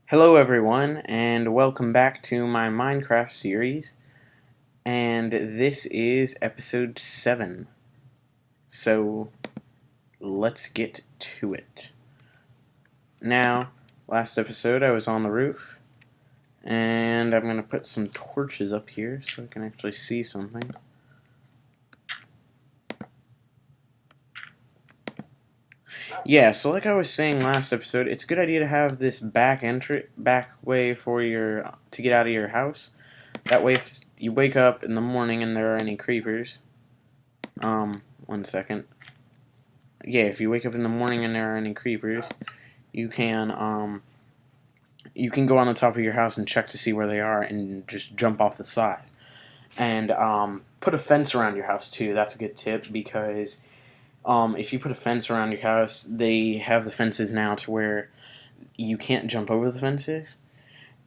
Hello everyone, and welcome back to my Minecraft series, and this is episode 7, so let's get to it. Now, last episode I was on the roof, and I'm going to put some torches up here so I can actually see something. Yeah, so like I was saying last episode, it's a good idea to have this back way for to get out of your house. That way, if you wake up in the morning and there are any creepers, 1 second. Yeah, if you wake up in the morning and there are any creepers, you can go on the top of your house and check to see where they are and just jump off the side. And put a fence around your house too. That's a good tip because if you put a fence around your house, they have the fences now to where you can't jump over the fences.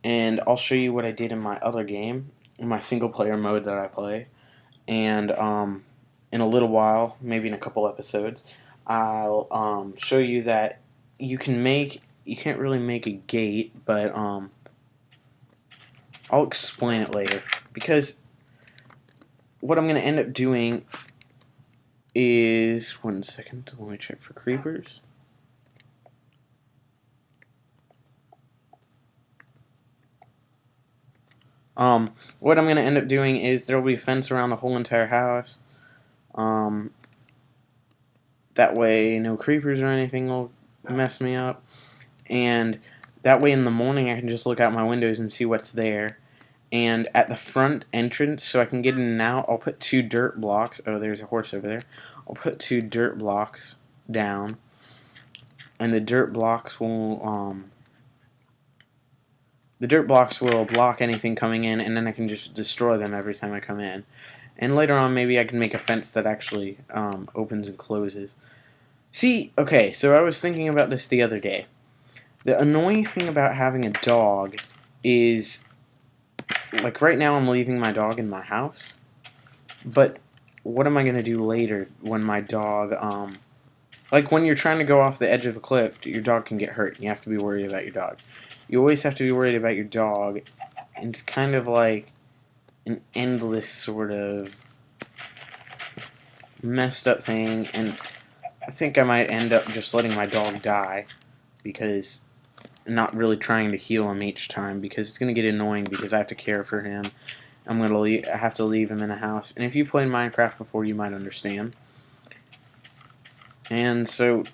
And I'll show you what I did in my other game, in my single player mode that I play. And in a little while, maybe in a couple episodes, I'll show you that you can't really make a gate, but I'll explain it later. Because what I'm going to end up doing is, 1 second, let me check for creepers. What I'm going to end up doing is there will be a fence around the whole entire house. That way no creepers or anything will mess me up. And that way in the morning I can just look out my windows and see what's there. And at the front entrance, so I can get in and out, I'll put 2 dirt blocks. Oh, there's a horse over there. I'll put 2 dirt blocks down. And the dirt blocks will block anything coming in, and then I can just destroy them every time I come in. And later on, maybe I can make a fence that actually opens and closes. See, okay, so I was thinking about this the other day. The annoying thing about having a dog is, like right now I'm leaving my dog in my house, but what am I going to do later when my dog, like when you're trying to go off the edge of a cliff, your dog can get hurt, and you have to be worried about your dog. You always have to be worried about your dog, and it's kind of like an endless sort of messed up thing, and I think I might end up just letting my dog die, because not really trying to heal him each time, because it's going to get annoying because I have to care for him. I have to leave him in a house, and if you played Minecraft before, you might understand. And so,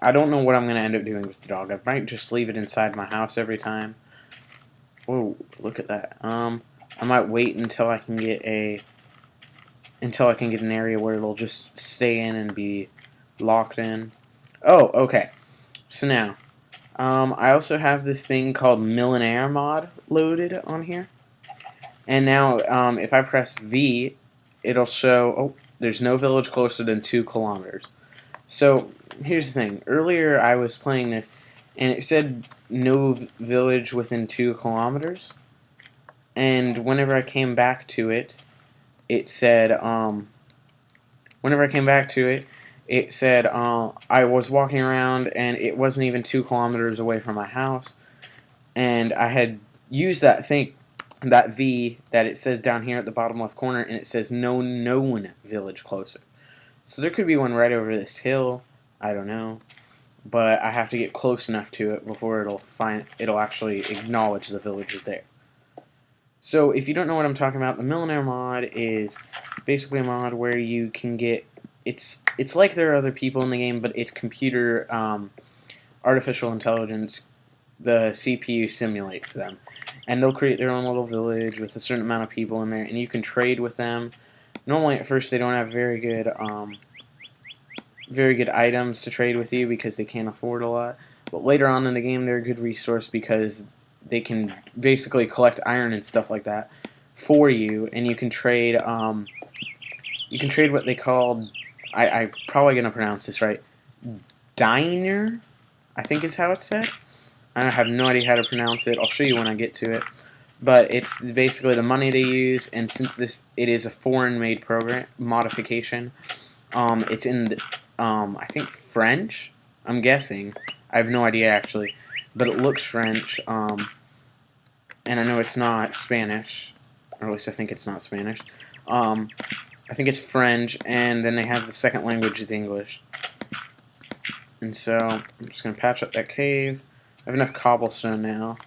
I don't know what I'm going to end up doing with the dog. I might just leave it inside my house every time. Whoa, look at that. I might wait until I can get an area where it'll just stay in and be locked in. Oh, okay. So now, I also have this thing called Millionaire mod loaded on here. And now, if I press V, it'll show, oh, there's no village closer than 2 kilometers. So, here's the thing. Earlier I was playing this, and it said no village within 2 kilometers. And whenever I came back to it, it said, I was walking around, and it wasn't even 2 kilometers away from my house. And I had used that V that it says down here at the bottom left corner, and it says no known village closer. So there could be one right over this hill, I don't know, but I have to get close enough to it before it'll actually acknowledge the village is there. So if you don't know what I'm talking about, the Millionaire mod is basically a mod where you can get, it's like there are other people in the game, but it's computer artificial intelligence. The CPU simulates them, and they'll create their own little village with a certain amount of people in there, and you can trade with them. Normally at first they don't have very good items to trade with you because they can't afford a lot, but later on in the game they're a good resource because they can basically collect iron and stuff like that for you, and you can trade what they call, I'm probably gonna pronounce this right, diner, I think is how it's said. I have no idea how to pronounce it. I'll show you when I get to it. but it's basically the money they use. And since it is a foreign-made program modification, it's in I think French. I'm guessing. I have no idea actually, but it looks French. And I know it's not Spanish, or at least I think it's not Spanish. I think it's French, and then they have the second language is English. And so I'm just gonna patch up that cave. I have enough cobblestone now.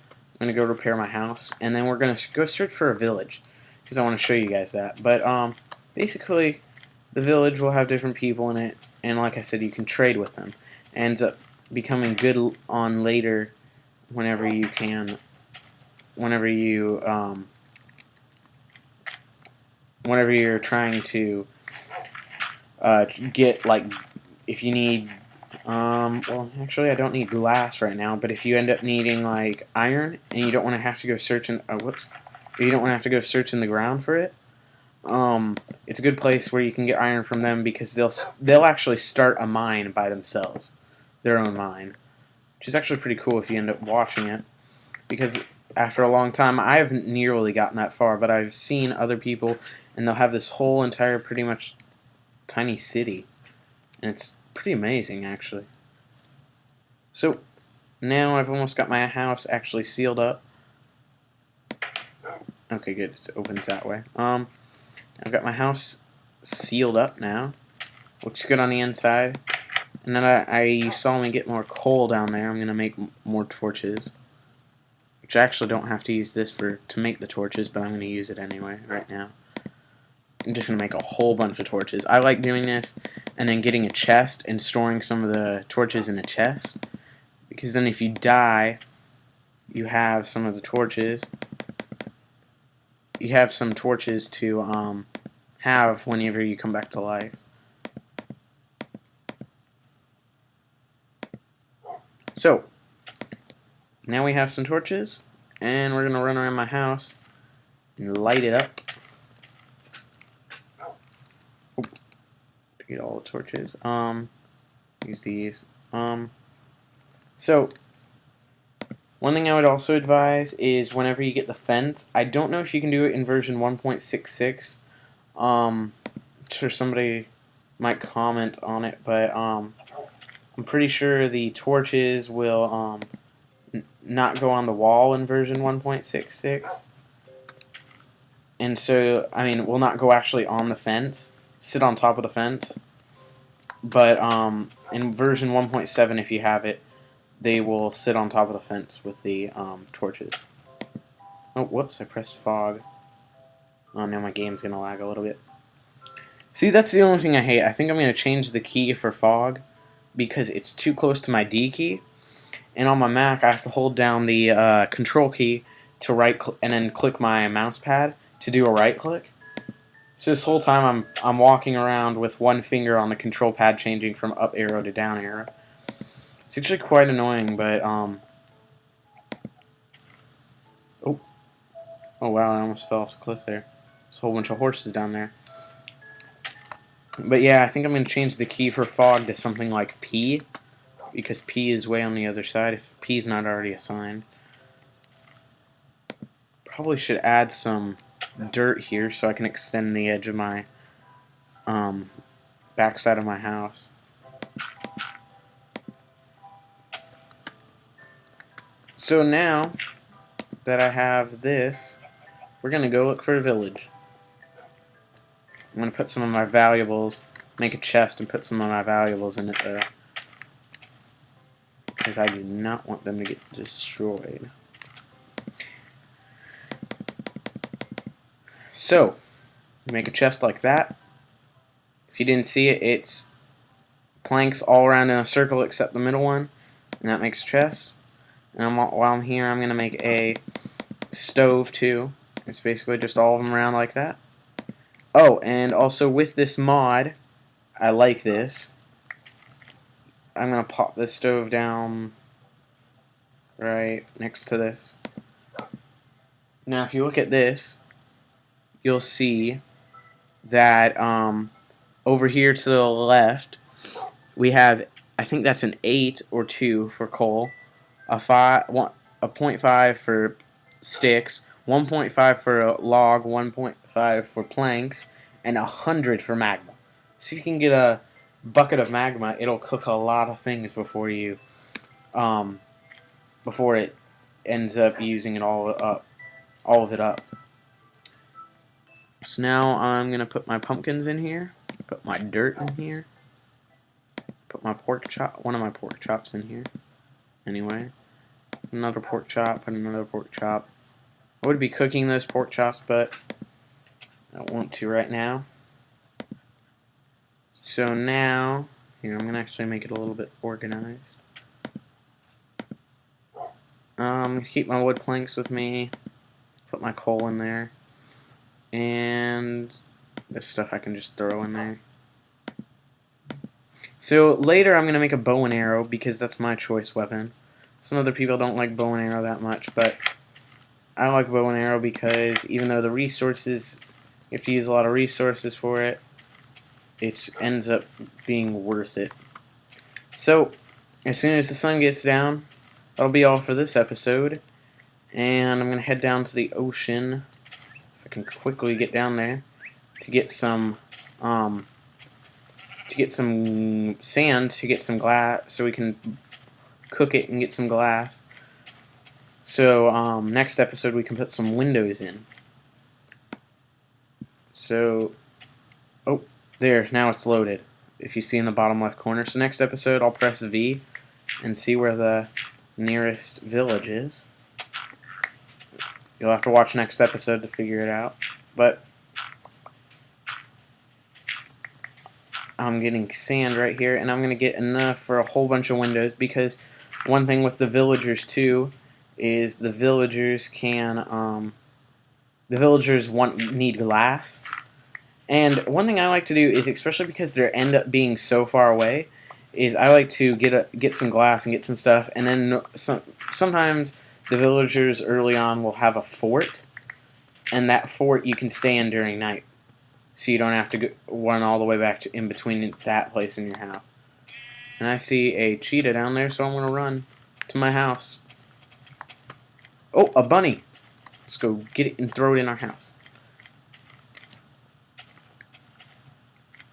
I'm gonna go repair my house, and then we're gonna go search for a village because I want to show you guys that. But basically, the village will have different people in it, and like I said, you can trade with them. It ends up becoming good on later, whenever you can, whenever you're trying to get, like, if you need. Well, actually, I don't need glass right now, but if you end up needing, like, iron, and you don't want to have to go search in, you don't want to have to go search in the ground for it, it's a good place where you can get iron from them, because they'll actually start a mine by themselves, their own mine, which is actually pretty cool if you end up watching it, because after a long time, I haven't nearly gotten that far, but I've seen other people, and they'll have this whole entire, pretty much, tiny city, and it's pretty amazing, actually. So now I've almost got my house actually sealed up. Okay, good. It opens that way. I've got my house sealed up now. Looks good on the inside. And then you saw me get more coal down there. I'm gonna make more torches, which I actually don't have to use this to make the torches, but I'm gonna use it anyway right now. I'm just going to make a whole bunch of torches. I like doing this and then getting a chest and storing some of the torches in a chest, because then if you die, you have some of the torches. You have some torches to have whenever you come back to life. So, now we have some torches, and we're going to run around my house and light it up. Get all the torches. Use these. So one thing I would also advise is whenever you get the fence, I don't know if you can do it in version 1.66. I'm sure somebody might comment on it, but I'm pretty sure the torches will not go on the wall in version 1.66. And so, I mean, will not go actually on the fence, sit on top of the fence. But in version 1.7, if you have it, they will sit on top of the fence with the torches. Oh, whoops, I pressed fog. Oh, now my game's going to lag a little bit. See, that's the only thing I hate. I think I'm going to change the key for fog because it's too close to my D key. And on my Mac, I have to hold down the control key to right-click and then click my mouse pad to do a right-click. So this whole time I'm walking around with one finger on the control pad, changing from up arrow to down arrow. It's actually quite annoying, but oh wow, I almost fell off the cliff there. There's a whole bunch of horses down there. But yeah, I think I'm going to change the key for fog to something like P, because P is way on the other side if P is not already assigned. Probably should add some dirt here so I can extend the edge of my backside of my house. So now that I have this, we're gonna go look for a village. I'm gonna put some of my valuables, make a chest and put some of my valuables in it though, because I do not want them to get destroyed. So, make a chest like that. If you didn't see it, it's planks all around in a circle except the middle one, and that makes a chest. And while I'm here, I'm going to make a stove too. It's basically just all of them around like that. Oh, and also with this mod, I like this. I'm going to pop this stove down right next to this. Now, if you look at this, you'll see that over here to the left we have, I think that's an 8 or 2 for coal, a 0.5 for sticks, 1.5 for a log, 1.5 for planks, and 100 for magma. So you can get a bucket of magma. It'll cook a lot of things before it ends up using it all of it up. So now I'm gonna put my pumpkins in here, put my dirt in here, put my one of my pork chops in here. Anyway, another pork chop and another pork chop. I would be cooking those pork chops, but I don't want to right now. So now, here, I'm gonna actually make it a little bit organized. Keep my wood planks with me. Put my coal in there, and this stuff I can just throw in there. So later I'm gonna make a bow and arrow because that's my choice weapon. Some other people don't like bow and arrow that much, but I like bow and arrow because even though the resources, you have to use a lot of resources for it, it ends up being worth it. So as soon as the sun gets down, that'll be all for this episode, and I'm gonna head down to the ocean if I can quickly get down there to get some sand, to get some glass so we can cook it and get some glass. So next episode we can put some windows in. So oh, there, now it's loaded, if you see in the bottom left corner. So next episode I'll press V and see where the nearest village is. You'll have to watch next episode to figure it out. But I'm getting sand right here, and I'm going to get enough for a whole bunch of windows, because one thing with the villagers too is the villagers need glass. And one thing I like to do is, especially because they end up being so far away, is I like to get some glass and get some stuff, and then sometimes the villagers early on will have a fort, and that fort you can stay in during night, so you don't have to run all the way back to in between that place and your house. And I see a cheetah down there, so I'm going to run to my house. Oh, a bunny! Let's go get it and throw it in our house.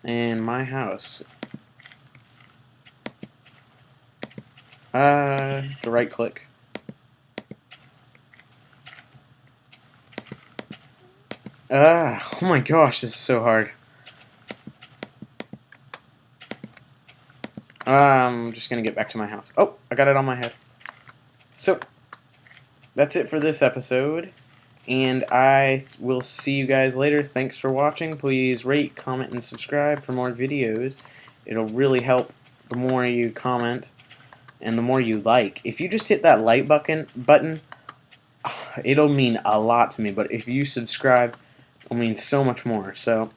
And my house. The right click. Oh my gosh, this is so hard. I'm just gonna get back to my house. Oh, I got it on my head. So, that's it for this episode, and I will see you guys later. Thanks for watching. Please rate, comment, and subscribe for more videos. It'll really help the more you comment and the more you like. If you just hit that like button, it'll mean a lot to me, but if you subscribe, it'll mean so much more. So,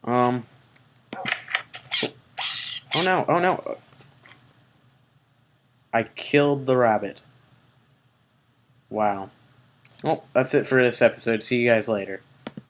oh no, oh no. I killed the rabbit. Wow. Well, that's it for this episode. See you guys later.